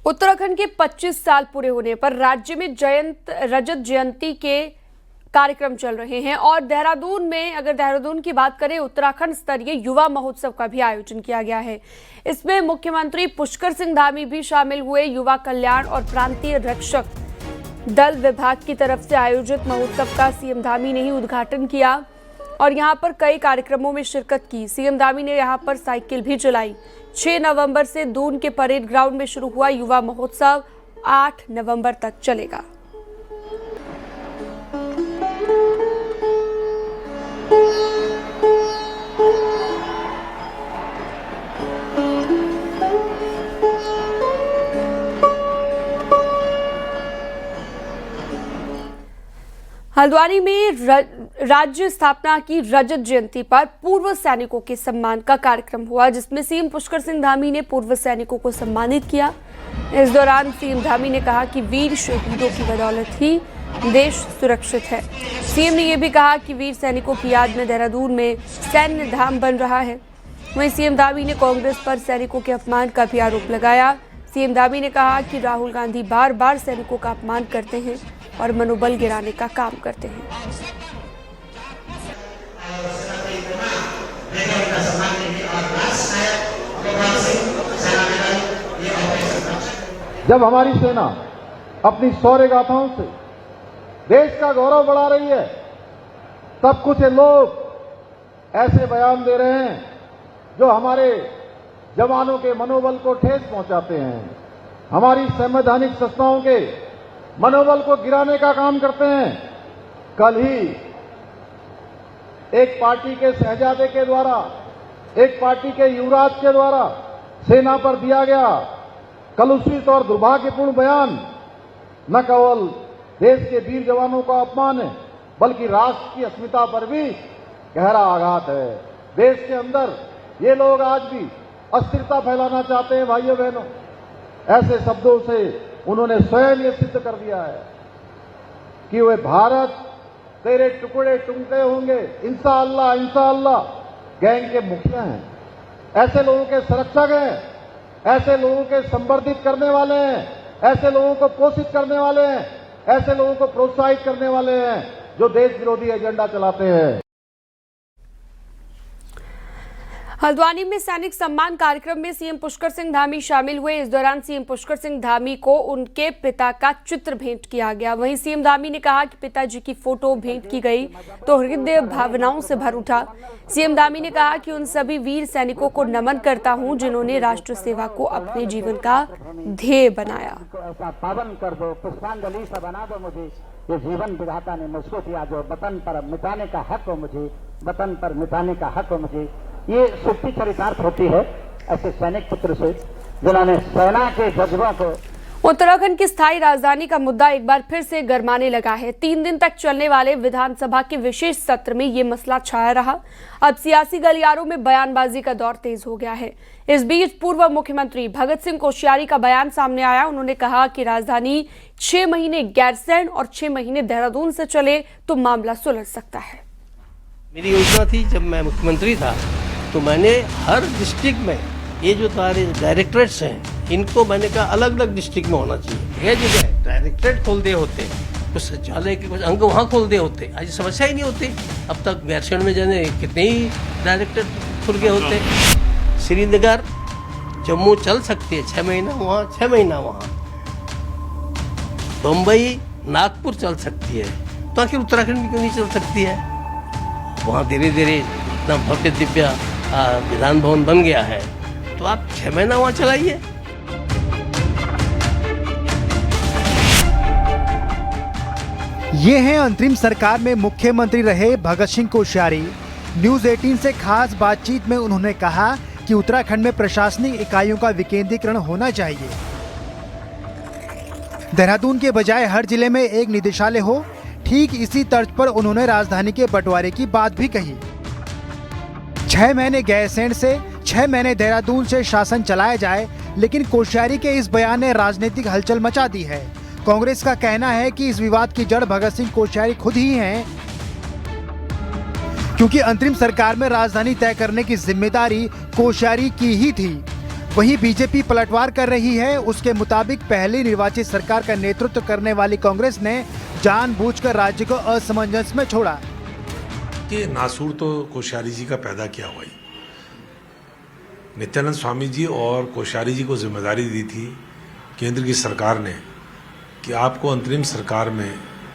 उत्तराखंड के 25 साल पूरे होने पर राज्य में रजत जयंती के कार्यक्रम चल रहे हैं और देहरादून की बात करें, उत्तराखंड स्तरीय युवा महोत्सव का भी आयोजन किया गया है। इसमें मुख्यमंत्री पुष्कर सिंह धामी भी शामिल हुए। युवा कल्याण और प्रांतीय रक्षक दल विभाग की तरफ से आयोजित महोत्सव का सीएम धामी ने ही उद्घाटन किया और यहां पर कई कार्यक्रमों में शिरकत की। सीएम धामी ने यहां पर साइकिल भी चलाई। 6 नवंबर से दून के परेड ग्राउंड में शुरू हुआ युवा महोत्सव 8 नवंबर तक चलेगा। हल्द्वानी में राज्य स्थापना की रजत जयंती पर पूर्व सैनिकों के सम्मान का कार्यक्रम हुआ, जिसमें सीएम पुष्कर सिंह धामी ने पूर्व सैनिकों को सम्मानित किया। इस दौरान सीएम धामी ने कहा कि वीर शहीदों की बदौलत ही देश सुरक्षित है। सीएम ने यह भी कहा कि वीर सैनिकों की याद में देहरादून में सैन्य धाम बन रहा है। वहीं सीएम धामी ने कांग्रेस पर सैनिकों के अपमान का भी आरोप लगाया। सीएम धामी ने कहा कि राहुल गांधी बार बार सैनिकों का अपमान करते हैं और मनोबल गिराने का काम करते हैं। जब हमारी सेना अपनी शौर्य गाथाओं से देश का गौरव बढ़ा रही है, तब कुछ लोग ऐसे बयान दे रहे हैं जो हमारे जवानों के मनोबल को ठेस पहुंचाते हैं, हमारी संवैधानिक संस्थाओं के मनोबल को गिराने का काम करते हैं। कल ही एक पार्टी के शहजादे के द्वारा, एक पार्टी के युवराज के द्वारा सेना पर दिया गया कलुषित और दुर्भाग्यपूर्ण बयान न केवल देश के वीर जवानों का अपमान है, बल्कि राष्ट्र की अस्मिता पर भी गहरा आघात है। देश के अंदर ये लोग आज भी अस्थिरता फैलाना चाहते हैं। भाइयों बहनों, ऐसे शब्दों से उन्होंने स्वयं ये सिद्ध कर दिया है कि वे भारत तेरे टुकड़े टुकड़े होंगे इंशाअल्लाह इंशाअल्लाह गैंग के मुखिया हैं। ऐसे लोगों के संरक्षक हैं, ऐसे लोगों के संवर्धित करने वाले हैं, ऐसे लोगों को पोषित करने वाले हैं, ऐसे लोगों को प्रोत्साहित करने वाले हैं जो देश विरोधी एजेंडा चलाते हैं। हल्द्वानी में सैनिक सम्मान कार्यक्रम में सीएम पुष्कर सिंह धामी शामिल हुए। इस दौरान सीएम पुष्कर सिंह धामी को उनके पिता का चित्र भेंट किया गया। वहीं सीएम धामी ने कहा कि पिताजी की फोटो भेंट की गई तो हृदय भावनाओं से भर उठा। सीएम धामी ने कहा कि उन सभी वीर सैनिकों को नमन करता हूं जिन्होंने राष्ट्र सेवा को अपने जीवन का ध्येय बनाया। पावन कर दो, पुष्पांजलि सा बना दो मुझे, ये जीवन विधाता ने मुझको दिया, जो वतन पर मिटाने का हक हो मुझे, वतन पर मिटाने का हक हो मुझे। ये सुप्ति चरितार्थ होती है ऐसे सैनिक पुत्र से जिन्होंने सेना के जज्बा को। उत्तराखंड की स्थायी राजधानी का मुद्दा एक बार फिर से गरमाने लगा है। 3 दिन तक चलने वाले विधानसभा के विशेष सत्र में ये मसला छाया रहा। अब सियासी गलियारों में बयानबाजी का दौर तेज हो गया है। इस बीच पूर्व मुख्यमंत्री भगत सिंह कोश्यारी का बयान सामने आया। उन्होंने कहा कि राजधानी 6 महीने गैरसैंण और 6 महीने देहरादून से चले तो मामला सुलझ सकता है। मेरी योजना थी, जब मैं मुख्यमंत्री था तो मैंने हर डिस्ट्रिक्ट में ये जो डायरेक्टरेट्स हैं इनको मैंने कहा अलग अलग डिस्ट्रिक्ट में होना चाहिए। ये जगह डायरेक्टरेट खोल दिए होते, कुछ सचिवालय के कुछ अंग वहाँ खोल दिए होते, आज समस्या ही नहीं होती। अब तक गैरसैंण में जाने कितने ही डायरेक्टरेट खुल गए होते। श्रीनगर जम्मू चल सकती है 6 महीना वहाँ, 6 महीना वहाँ। बम्बई नागपुर चल सकती है, तो आखिर उत्तराखंड में क्यों नहीं चल सकती है? वहाँ धीरे धीरे इतना भव्य दिव्य विधान भवन बन गया है, तो आप 6 महीना वहां चलाइए। ये हैं अंतरिम सरकार में मुख्यमंत्री रहे भगत सिंह कोश्यारी। न्यूज 18 से खास बातचीत में उन्होंने कहा कि उत्तराखंड में प्रशासनिक इकाइयों का विकेंद्रीकरण होना चाहिए। देहरादून के बजाय हर जिले में एक निदेशालय हो। ठीक इसी तर्ज पर उन्होंने राजधानी के बंटवारे की बात भी कही। 6 महीने गैरसैंण से, 6 महीने देहरादून से शासन चलाया जाए, लेकिन कोश्यारी के इस बयान ने राजनीतिक हलचल मचा दी है। कांग्रेस का कहना है कि इस विवाद की जड़ भगत सिंह कोश्यारी खुद ही हैं, क्योंकि अंतरिम सरकार में राजधानी तय करने की जिम्मेदारी कोश्यारी की ही थी। वहीं बीजेपी पलटवार कर रही है। उसके मुताबिक पहली निर्वाचित सरकार का नेतृत्व करने वाली कांग्रेस ने जानबूझकर राज्य को असमंजस में छोड़ा। ये नासूर तो कोश्यारी जी का पैदा किया हुआ ही। नित्यानंद स्वामी जी और कोश्यारी जी को जिम्मेदारी दी थी केंद्र की सरकार ने कि आपको अंतरिम सरकार में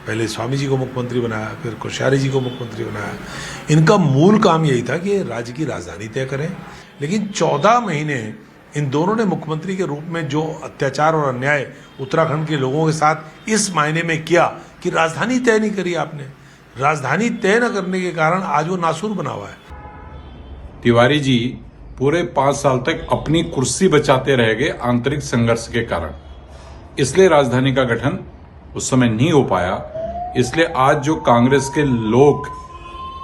पहले स्वामी जी को मुख्यमंत्री बनाया, फिर कोश्यारी जी को मुख्यमंत्री बनाया। इनका मूल काम यही था कि राज्य की राजधानी तय करें, लेकिन 14 महीने इन दोनों ने मुख्यमंत्री के रूप में जो अत्याचार और अन्याय उत्तराखंड के लोगों के साथ इस मायने में किया कि राजधानी तय नहीं करी आपने। राजधानी तय न करने के कारण आज वो नासूर बना हुआ है। तिवारी जी पूरे 5 साल तक अपनी कुर्सी बचाते रह गए आंतरिक संघर्ष के कारण, इसलिए राजधानी का गठन उस समय नहीं हो पाया। इसलिए आज जो कांग्रेस के लोग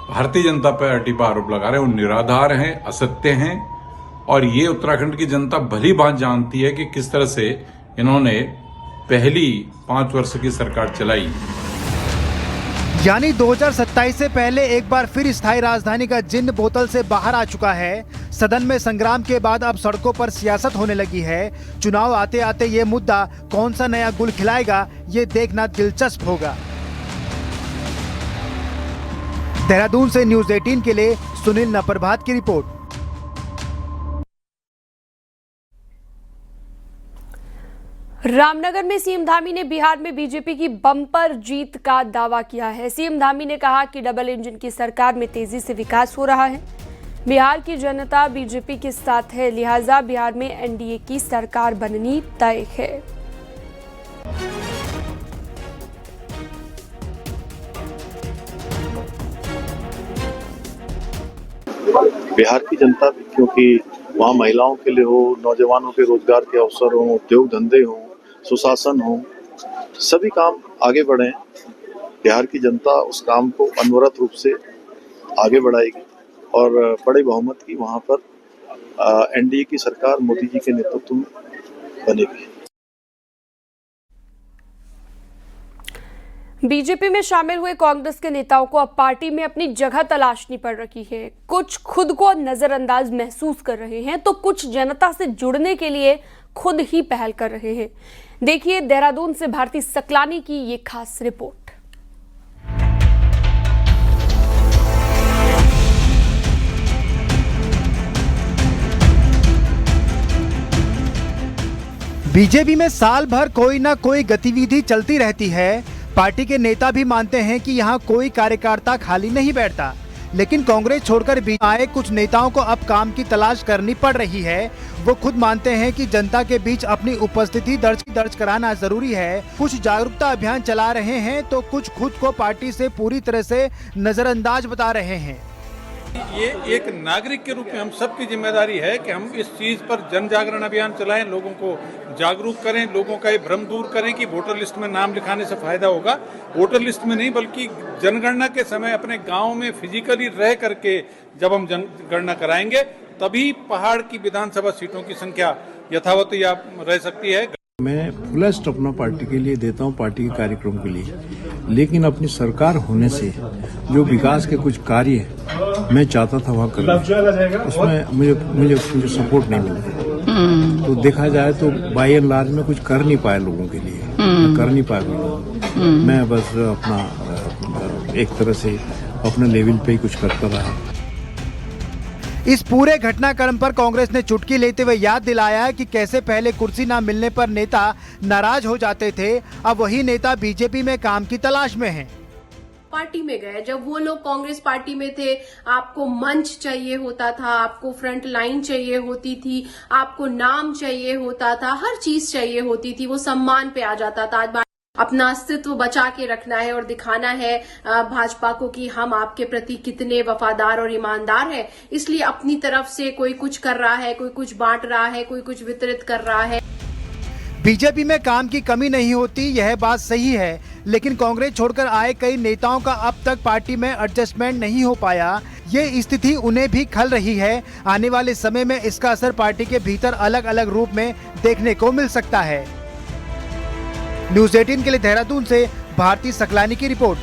भारतीय जनता पार्टी पर आरोप लगा रहे हैं वो निराधार हैं, असत्य हैं। और ये उत्तराखंड की जनता भली भांत जानती है कि किस तरह से इन्होंने पहली 5 वर्ष की सरकार चलाई। यानी 2027 से पहले एक बार फिर स्थायी राजधानी का जिन्न बोतल से बाहर आ चुका है। सदन में संग्राम के बाद अब सड़कों पर सियासत होने लगी है। चुनाव आते आते ये मुद्दा कौन सा नया गुल खिलाएगा, ये देखना दिलचस्प होगा। देहरादून से न्यूज़ 18 के लिए सुनील नप्रभात की रिपोर्ट। रामनगर में सीएम धामी ने बिहार में बीजेपी की बम्पर जीत का दावा किया है। सीएम धामी ने कहा कि डबल इंजन की सरकार में तेजी से विकास हो रहा है। बिहार की जनता बीजेपी के साथ है, लिहाजा बिहार में एनडीए की सरकार बननी तय है। बिहार की जनता भी, क्योंकि वहाँ महिलाओं के लिए हो, नौजवानों के रोजगार के अवसर हो, उद्योग धंधे हो, सुशासन हो, सभी काम आगे बढ़े। बिहार की जनता उस काम को अनवरत रूप से आगे बढ़ाएगी और बड़े बहुमत की वहाँ पर एनडीए की सरकार मोदी जी के नेतृत्व में बनेगी। बीजेपी में शामिल हुए कांग्रेस के नेताओं को अब पार्टी में अपनी जगह तलाशनी पड़ रही है। कुछ खुद को नजरअंदाज महसूस कर रहे हैं तो कुछ जनता से जुड़ने के लिए खुद ही पहल कर रहे हैं। देखिए देहरादून से भारती सकलानी की ये खास रिपोर्ट। बीजेपी में साल भर कोई ना कोई गतिविधि चलती रहती है। पार्टी के नेता भी मानते हैं कि यहाँ कोई कार्यकर्ता खाली नहीं बैठता, लेकिन कांग्रेस छोड़कर बीच आए कुछ नेताओं को अब काम की तलाश करनी पड़ रही है। वो खुद मानते हैं कि जनता के बीच अपनी उपस्थिति दर्ज कराना जरूरी है। कुछ जागरूकता अभियान चला रहे हैं तो कुछ खुद को पार्टी से पूरी तरह से नजरअंदाज बता रहे हैं। ये एक नागरिक के रूप में हम सबकी जिम्मेदारी है कि हम इस चीज पर जन जागरण अभियान चलाएं, लोगों को जागरूक करें, लोगों का ये भ्रम दूर करें कि वोटर लिस्ट में नाम लिखाने से फायदा होगा। वोटर लिस्ट में नहीं बल्कि जनगणना के समय अपने गांव में फिजिकली रह करके जब हम जनगणना कराएंगे तभी पहाड़ की विधानसभा सीटों की संख्या यथावत या रह सकती है। मैं फुलेस्ट अपना पार्टी के लिए देता हूं, पार्टी के कार्यक्रम के लिए, लेकिन अपनी सरकार होने से जो विकास के कुछ कार्य मैं चाहता था वहाँ करना, उसमें मुझे सपोर्ट नहीं मिलता। तो देखा जाए तो बाय एंड लार्ज में कुछ कर नहीं पाया लोगों के लिए, कर नहीं पाया। मैं बस अपना एक तरह से अपने लेवल पे ही कुछ करता रहा। इस पूरे घटनाक्रम पर कांग्रेस ने चुटकी लेते हुए याद दिलाया कि कैसे पहले कुर्सी न मिलने पर नेता नाराज हो जाते थे, अब वही नेता बीजेपी में काम की तलाश में हैं। पार्टी में गए जब वो लोग कांग्रेस पार्टी में थे, आपको मंच चाहिए होता था, आपको फ्रंट लाइन चाहिए होती थी, आपको नाम चाहिए होता था, हर चीज चाहिए होती थी, वो सम्मान पे आ जाता था। आज अपना अस्तित्व बचा के रखना है और दिखाना है भाजपा को कि हम आपके प्रति कितने वफादार और ईमानदार हैं। इसलिए अपनी तरफ से कोई कुछ कर रहा है, कोई कुछ बांट रहा है, कोई कुछ वितरित कर रहा है। बीजेपी में काम की कमी नहीं होती, यह बात सही है, लेकिन कांग्रेस छोड़कर आए कई नेताओं का अब तक पार्टी में एडजस्टमेंट नहीं हो पाया। ये स्थिति उन्हें भी खल रही है। आने वाले समय में इसका असर पार्टी के भीतर अलग अलग रूप में देखने को मिल सकता है। न्यूज़ 18 के लिए देहरादून से भारती सकलानी की रिपोर्ट।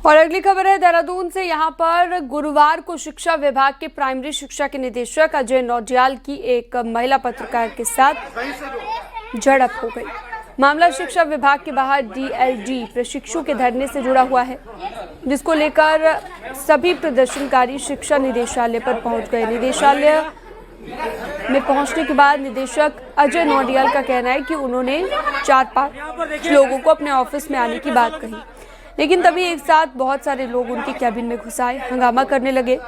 और अगली खबर है देहरादून से। यहाँ पर गुरुवार को शिक्षा विभाग के प्राइमरी शिक्षा के निदेशक अजय नौटियाल की एक महिला पत्रकार के साथ झड़प हो गई। मामला शिक्षा विभाग के बाहर DLD प्रशिक्षु के धरने से जुड़ा हुआ है, जिसको लेकर सभी प्रदर्शनकारी शिक्षा निदेशालय पर पहुंच गए। निदेशालय में पहुंचने के बाद निदेशक अजय नौटियाल का कहना है कि उन्होंने 4-5 लोगों को अपने ऑफिस में आने की बात कही, लेकिन तभी एक साथ बहुत सारे लोग उनके कैबिन में घुस आए, हंगामा करने लगे।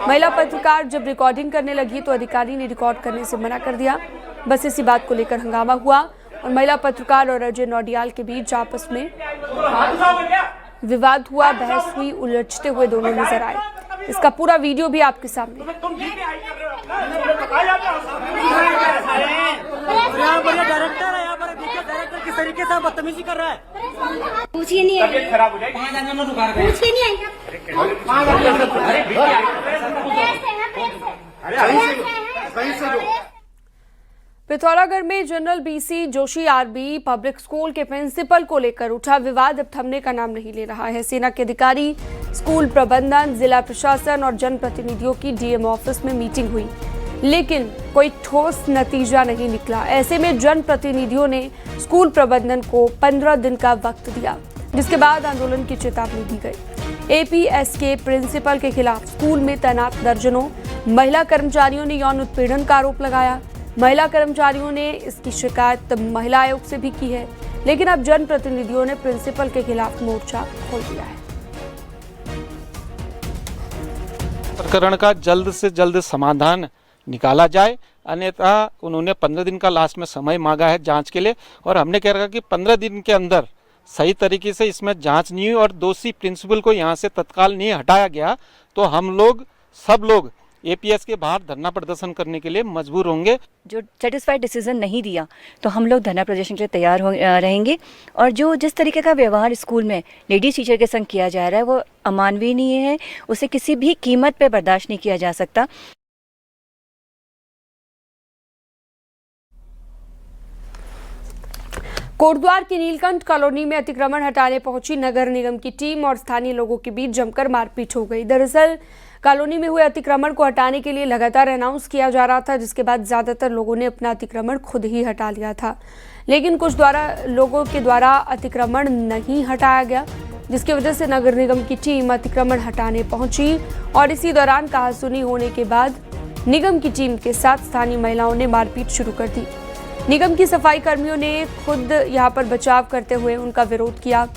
महिला पत्रकार जब रिकॉर्डिंग करने लगी तो अधिकारी ने रिकॉर्ड करने से मना कर दिया। बस इसी बात को लेकर हंगामा हुआ और महिला पत्रकार और अजय नौटियाल के बीच आपस में विवाद हुआ, बहस हुई, उलझते हुए दोनों नजर आए। इसका पूरा वीडियो भी आपके सामने। किस तरीके से बदतमीजी कर रहा है, पूछिए नहीं है, खराब हो जाएगी, पूछिए नहीं है। पिथौरागढ़ में general BC Joshi RB public school के प्रिंसिपल को लेकर उठा विवाद अब थमने का नाम नहीं ले रहा है। सेना के अधिकारी, स्कूल प्रबंधन, जिला प्रशासन और जनप्रतिनिधियों की DM ऑफिस में मीटिंग हुई, लेकिन कोई ठोस नतीजा नहीं निकला। ऐसे में जनप्रतिनिधियों ने स्कूल प्रबंधन को 15 दिन का वक्त दिया, जिसके बाद आंदोलन की चेतावनी दी गई। APS के प्रिंसिपल के खिलाफ स्कूल में तैनात दर्जनों महिला कर्मचारियों ने यौन उत्पीड़न का आरोप लगाया। महिला कर्मचारियों ने इसकी शिकायत महिला आयोग से भी की है, लेकिन अब जनप्रतिनिधियों ने प्रिंसिपल के खिलाफ मोर्चा खोल दिया है। प्रकरण का जल्द से जल्द समाधान निकाला जाए, अन्यथा उन्होंने 15 दिन का लास्ट में समय मांगा है जांच के लिए, और हमने कह रखा कि 15 दिन के अंदर सही तरीके से इसमें जांच नहीं हुई और दोषी प्रिंसिपल को यहां से तत्काल नहीं हटाया गया तो हम लोग सब लोग APS के बाहर धरना प्रदर्शन करने के लिए मजबूर होंगे। जो सेटिस्फाइड डिसीजन नहीं दिया तो हम लोग धरना प्रदर्शन के लिए तैयार रहेंगे। और जो जिस तरीके का व्यवहार स्कूल में लेडीज टीचर के संग किया जा रहा है वो अमानवीय है, उसे किसी भी कीमत पर बर्दाश्त नहीं किया जा सकता। कोटद्वार की नीलकंठ कॉलोनी में अतिक्रमण हटाने पहुंची नगर निगम की टीम और स्थानीय लोगों के बीच जमकर मारपीट हो गई। दरअसल कॉलोनी में हुए अतिक्रमण को हटाने के लिए लगातार अनाउंस किया जा रहा था, जिसके बाद ज्यादातर लोगों ने अपना अतिक्रमण खुद ही हटा लिया था, लेकिन कुछ लोगों के द्वारा अतिक्रमण नहीं हटाया गया, जिसकी वजह से नगर निगम की टीम अतिक्रमण हटाने पहुंची और इसी दौरान कहासुनी होने के बाद निगम की टीम के साथ स्थानीय महिलाओं ने मारपीट शुरू कर दी। निगम की सफाई कर्मियों ने खुद यहां पर बचाव करते हुए उनका विरोध किया।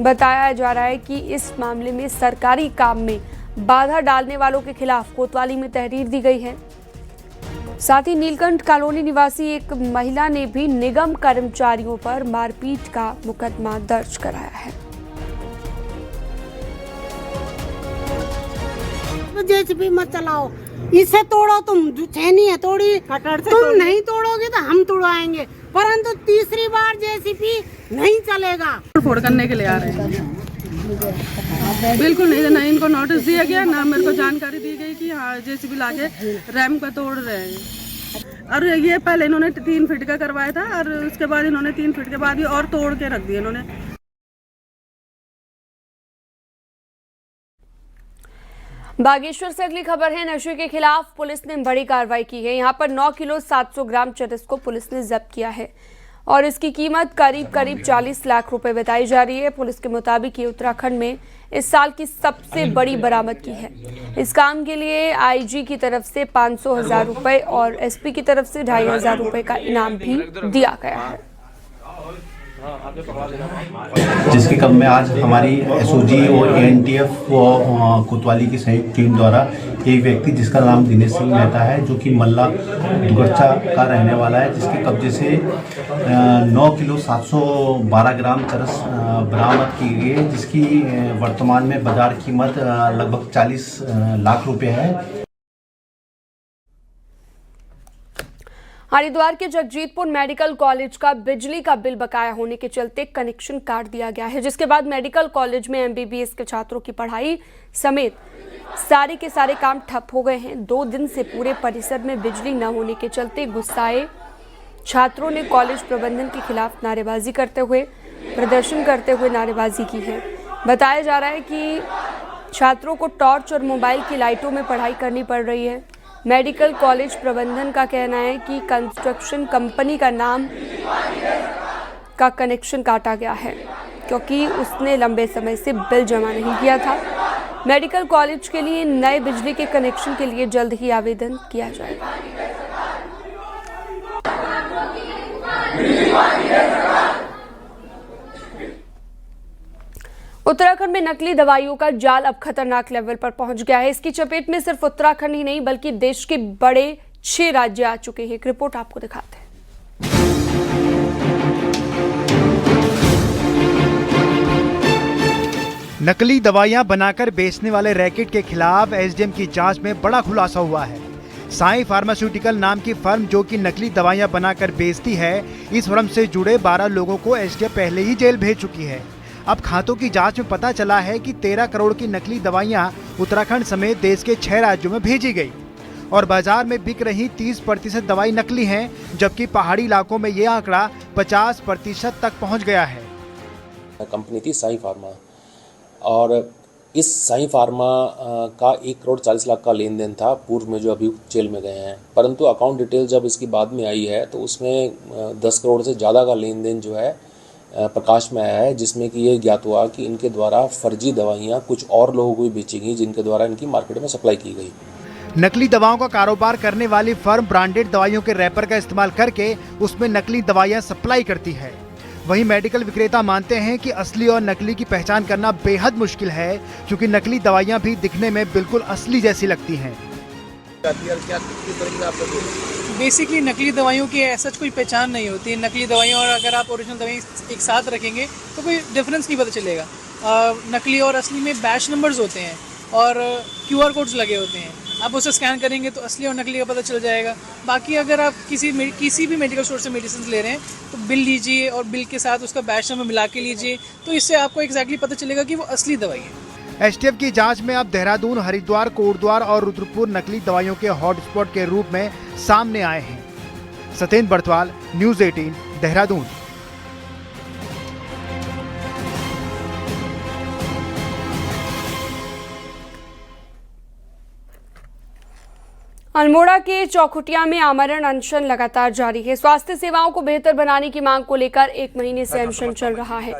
बताया जा रहा है कि इस मामले में सरकारी काम में बाधा डालने वालों के खिलाफ कोतवाली में तहरीर दी गई है। साथ ही नीलकंठ कॉलोनी निवासी एक महिला ने भी निगम कर्मचारियों पर मारपीट का मुकदमा दर्ज कराया है। जेसीबी मत चलाओ, इसे तोड़ो, तुम छेनी है तोड़ी, तुम नहीं तोड़ोगे तो हम तोड़वाएंगे, परंतु तीसरी बार जेसीबी नहीं चलेगा। फोड़ करने के लिए आ रहे हैं, बिल्कुल नहीं, ना इनको नोटिस दिया गया, ना मेरे को जानकारी दी गई कि हाँ जेसीबी लाके रैम का तोड़ रहे हैं। और ये पहले इन्होंने 3 फीट का करवाया था और उसके बाद इन्होंने 3 फीट के बाद ही और तोड़ के रख दिया इन्होंने। बागेश्वर से अगली खबर है। नशे के खिलाफ पुलिस ने बड़ी कार्रवाई की है। यहाँ पर 9 किलो 700 ग्राम चरस को पुलिस ने जब्त किया है और इसकी कीमत करीब 40 लाख रुपए बताई जा रही है। पुलिस के मुताबिक ये उत्तराखंड में इस साल की सबसे बड़ी बरामदगी है। इस काम के लिए IG की तरफ से 500,000 रुपए और SP की तरफ से 2,500 रुपए का इनाम भी दिया गया है। जिसके क्रम में आज हमारी SOG और ANTF कोतवाली की संयुक्त टीम द्वारा एक व्यक्ति जिसका नाम दिनेश सिंह मेहता है, जो कि मल्ला दुगर्चा का रहने वाला है, जिसके कब्जे से 9 किलो 712 ग्राम चरस बरामद की गई है, जिसकी वर्तमान में बाजार कीमत लगभग 40 लाख रुपए है। हरिद्वार के जगजीतपुर मेडिकल कॉलेज का बिजली का बिल बकाया होने के चलते कनेक्शन काट दिया गया है, जिसके बाद मेडिकल कॉलेज में MBBS के छात्रों की पढ़ाई समेत सारे के सारे काम ठप हो गए हैं। 2 दिन से पूरे परिसर में बिजली न होने के चलते गुस्साए छात्रों ने कॉलेज प्रबंधन के खिलाफ नारेबाजी करते हुए प्रदर्शन करते हुए नारेबाजी की है। बताया जा रहा है कि छात्रों को टॉर्च और मोबाइल की लाइटों में पढ़ाई करनी पड़ रही है। मेडिकल कॉलेज प्रबंधन का कहना है कि कंस्ट्रक्शन कंपनी का नाम का कनेक्शन काटा गया है क्योंकि उसने लंबे समय से बिल जमा नहीं किया था। मेडिकल कॉलेज के लिए नए बिजली के कनेक्शन के लिए जल्द ही आवेदन किया जाएगा। उत्तराखंड में नकली दवाइयों का जाल अब खतरनाक लेवल पर पहुंच गया है। इसकी चपेट में सिर्फ उत्तराखंड ही नहीं बल्कि देश के बड़े 6 राज्य आ चुके हैं। एक रिपोर्ट आपको दिखाते हैं। नकली दवाइयां बनाकर बेचने वाले रैकेट के खिलाफ एसडीएम की जांच में बड़ा खुलासा हुआ है। साई फार्मास्यूटिकल नाम की फर्म जो कि नकली दवाइयां बनाकर बेचती है, इस फर्म से जुड़े 12 लोगों को एसडीएम पहले ही जेल भेज चुकी है। अब खातों की जांच में पता चला है कि 13 करोड़ की नकली दवाइयां उत्तराखंड समेत देश के 6 राज्यों में भेजी गई और बाजार में बिक रही 30% दवाई नकली हैं, जबकि पहाड़ी इलाकों में ये आंकड़ा 50% तक पहुंच गया है। कंपनी थी साई फार्मा और इस साई फार्मा का 1 करोड़ 40 लाख का लेन देन था पूर्व में, जो अभी जेल में गए हैं। परंतु अकाउंट डिटेल जब इसकी बाद में आई है तो उसमें 10 करोड़ से ज़्यादा का लेन देन जो है प्रकाश में आया है, जिसमें कि ये ज्ञात हुआ कि इनके द्वारा फर्जी दवाइयाँ कुछ और लोगों को भी बेची गई जिनके द्वारा इनकी मार्केट में सप्लाई की गई। नकली दवाओं का कारोबार करने वाली फर्म ब्रांडेड दवाइयों के रैपर का इस्तेमाल करके उसमें नकली दवाइयाँ सप्लाई करती है। वहीं मेडिकल विक्रेता मानते हैं कि असली और नकली की पहचान करना बेहद मुश्किल है, क्योंकि नकली दवाइयाँ भी दिखने में बिल्कुल असली जैसी लगती हैं। बेसिकली नकली दवाइयों की ऐसा कोई पहचान नहीं होती। नकली दवाइयों और अगर आप ओरिजिनल दवाई एक साथ रखेंगे तो कोई डिफरेंस नहीं पता चलेगा। नकली और असली में बैच नंबर्स होते हैं और QR कोड्स लगे होते हैं। आप उसे स्कैन करेंगे तो असली और नकली का पता चल जाएगा। बाकी अगर आप किसी भी मेडिकल स्टोर से मेडिसिन ले रहे हैं तो बिल लीजिए और बिल के साथ उसका बैच नंबर मिला के लीजिए, तो इससे आपको एग्जैक्टली पता चलेगा कि वो असली दवाई है। एसटीएफ की जांच में अब देहरादून, हरिद्वार, कोटद्वार और रुद्रपुर नकली दवाइयों के हॉटस्पॉट के रूप में सामने आए हैं। सत्येंद्र बर्तवाल, न्यूज़ 18, देहरादून। अल्मोड़ा के चौखुटिया में आमरण अनशन लगातार जारी है। स्वास्थ्य सेवाओं को बेहतर बनाने की मांग को लेकर 1 महीने से अनशन चल रहा है।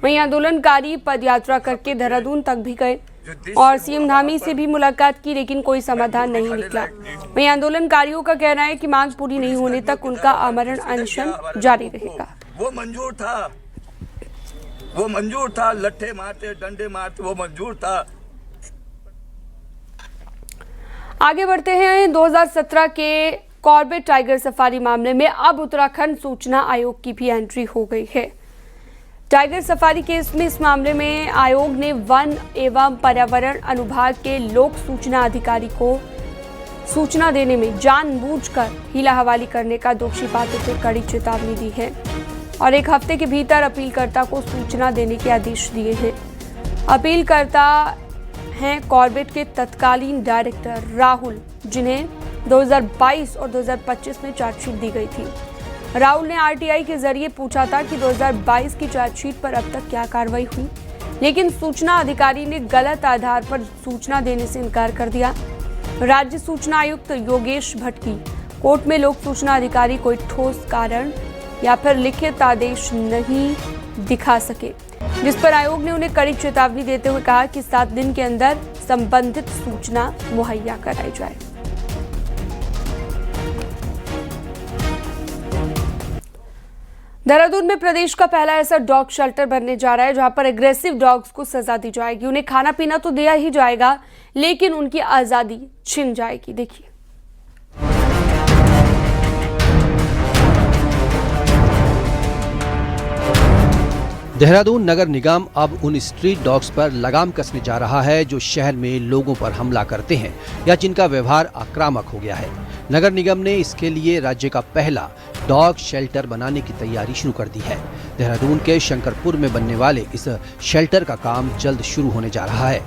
वहीं आंदोलनकारी पदयात्रा करके देहरादून तक भी गए और सीएम धामी से भी मुलाकात की, लेकिन कोई समाधान नहीं निकला। वहीं आंदोलनकारियों का कहना है कि मांग पूरी नहीं होने तक उनका आमरण अनशन जारी रहेगा। वो मंजूर था, लट्ठे मारते, डंडे मारते, वो मंजूर था। आगे बढ़ते हैं। 2017 के कॉर्बेट टाइगर सफारी मामले में अब उत्तराखंड सूचना आयोग की भी एंट्री हो गई है। टाइगर सफारी केस में इस मामले में आयोग ने वन एवं पर्यावरण अनुभाग के लोक सूचना अधिकारी को सूचना देने में जानबूझकर हीला हवाली करने का दोषी पाते हुए कड़ी चेतावनी दी है और 1 हफ्ते के भीतर अपीलकर्ता को सूचना देने के आदेश दिए हैं। अपीलकर्ता हैं कॉर्बेट के तत्कालीन डायरेक्टर राहुल, जिन्हें 2022 और 2025 में चार्जशीट दी गई थी। राहुल ने आरटीआई के जरिए पूछा था कि 2022 की चार्जशीट पर अब तक क्या कार्रवाई हुई, लेकिन सूचना अधिकारी ने गलत आधार पर सूचना देने से इनकार कर दिया। राज्य सूचना आयुक्त योगेश भट्टी कोर्ट में लोक सूचना अधिकारी कोई ठोस कारण या फिर लिखित आदेश नहीं दिखा सके, जिस पर आयोग ने उन्हें कड़ी चेतावनी देते हुए कहा कि 7 दिन के अंदर संबंधित सूचना मुहैया कराई जाए। देहरादून में प्रदेश का पहला ऐसा डॉग शेल्टर बनने जा रहा है जहां पर एग्रेसिव डॉग्स को सजा दी जाएगी। उन्हें खाना पीना तो दिया ही जाएगा, लेकिन उनकी आजादी छिन जाएगी। देखिए, देहरादून नगर निगम अब उन स्ट्रीट डॉग्स पर लगाम कसने जा रहा है जो शहर में लोगों पर हमला करते हैं या जिनका व्यवहार आक्रामक हो गया है। नगर निगम ने इसके लिए राज्य का पहला डॉग शेल्टर बनाने की तैयारी शुरू कर दी है। देहरादून के शंकरपुर में बनने वाले इस शेल्टर का काम जल्द शुरू होने जा रहा है।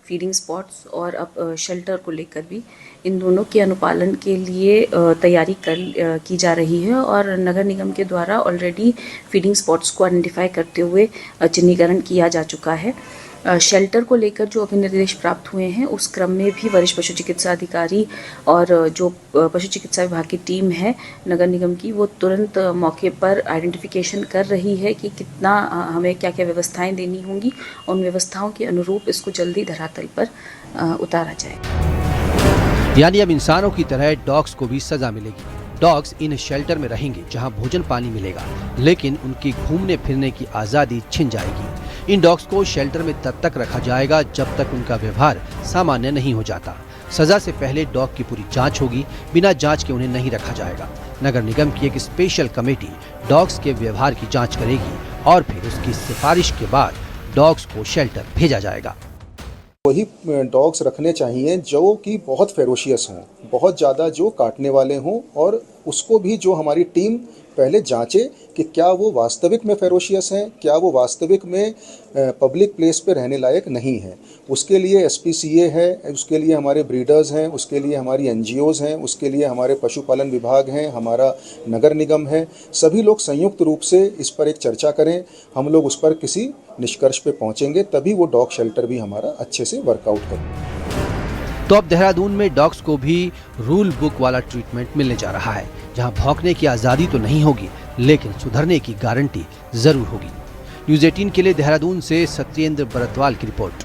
फीडिंग स्पॉट्स और अब शेल्टर को लेकर भी इन दोनों के अनुपालन के लिए तैयारी की जा रही है और नगर निगम के द्वारा ऑलरेडी फीडिंग स्पॉट्स को आइडेंटिफाई करते हुए चिन्हीकरण किया जा चुका है। शेल्टर को लेकर जो अभी निर्देश प्राप्त हुए हैं उस क्रम में भी वरिष्ठ पशु चिकित्सा अधिकारी और जो पशु चिकित्सा विभाग की टीम है नगर निगम की, वो तुरंत मौके पर आइडेंटिफिकेशन कर रही है कि कितना हमें क्या क्या व्यवस्थाएं देनी होंगी। उन व्यवस्थाओं के अनुरूप इसको जल्दी धरातल पर उतारा जाएगा। यानी अब इंसानों की तरह डॉग्स को भी सजा मिलेगी। डॉग्स इन शेल्टर में रहेंगे जहां भोजन पानी मिलेगा, लेकिन उनकी घूमने फिरने की आज़ादी छिन जाएगी। इन डॉग्स को शेल्टर में तब तक रखा जाएगा जब तक उनका व्यवहार सामान्य नहीं हो जाता। सजा से पहले डॉग की पूरी जांच होगी, बिना जांच के उन्हें नहीं रखा जाएगा। नगर निगम की एक स्पेशल कमेटी डॉग्स के व्यवहार की जांच करेगी और फिर उसकी सिफारिश के बाद डॉग्स को शेल्टर भेजा जाएगा। वही डॉग्स रखने चाहिए जो कि बहुत फेरोशियस हों, बहुत ज़्यादा जो काटने वाले हों, और उसको भी जो हमारी टीम पहले जांचे कि क्या वो वास्तविक में फेरोशियस हैं, क्या वो वास्तविक में पब्लिक प्लेस पे रहने लायक नहीं है। उसके लिए SPCA है, उसके लिए हमारे ब्रीडर्स हैं, उसके लिए हमारी NGOs हैं, उसके लिए हमारे पशुपालन विभाग हैं, हमारा नगर निगम है। सभी लोग संयुक्त रूप से इस पर एक चर्चा करें, हम लोग उस पर किसी निष्कर्ष पे पहुंचेंगे, तभी वो डॉग शेल्टर भी हमारा अच्छे से वर्कआउट करे। तो अब देहरादून में डॉग्स को भी रूल बुक वाला ट्रीटमेंट मिलने जा रहा है, जहां भौंकने की आज़ादी तो नहीं होगी, लेकिन सुधरने की गारंटी जरूर होगी। न्यूज़ 18 के लिए देहरादून से सत्येंद्र बरतवाल की रिपोर्ट।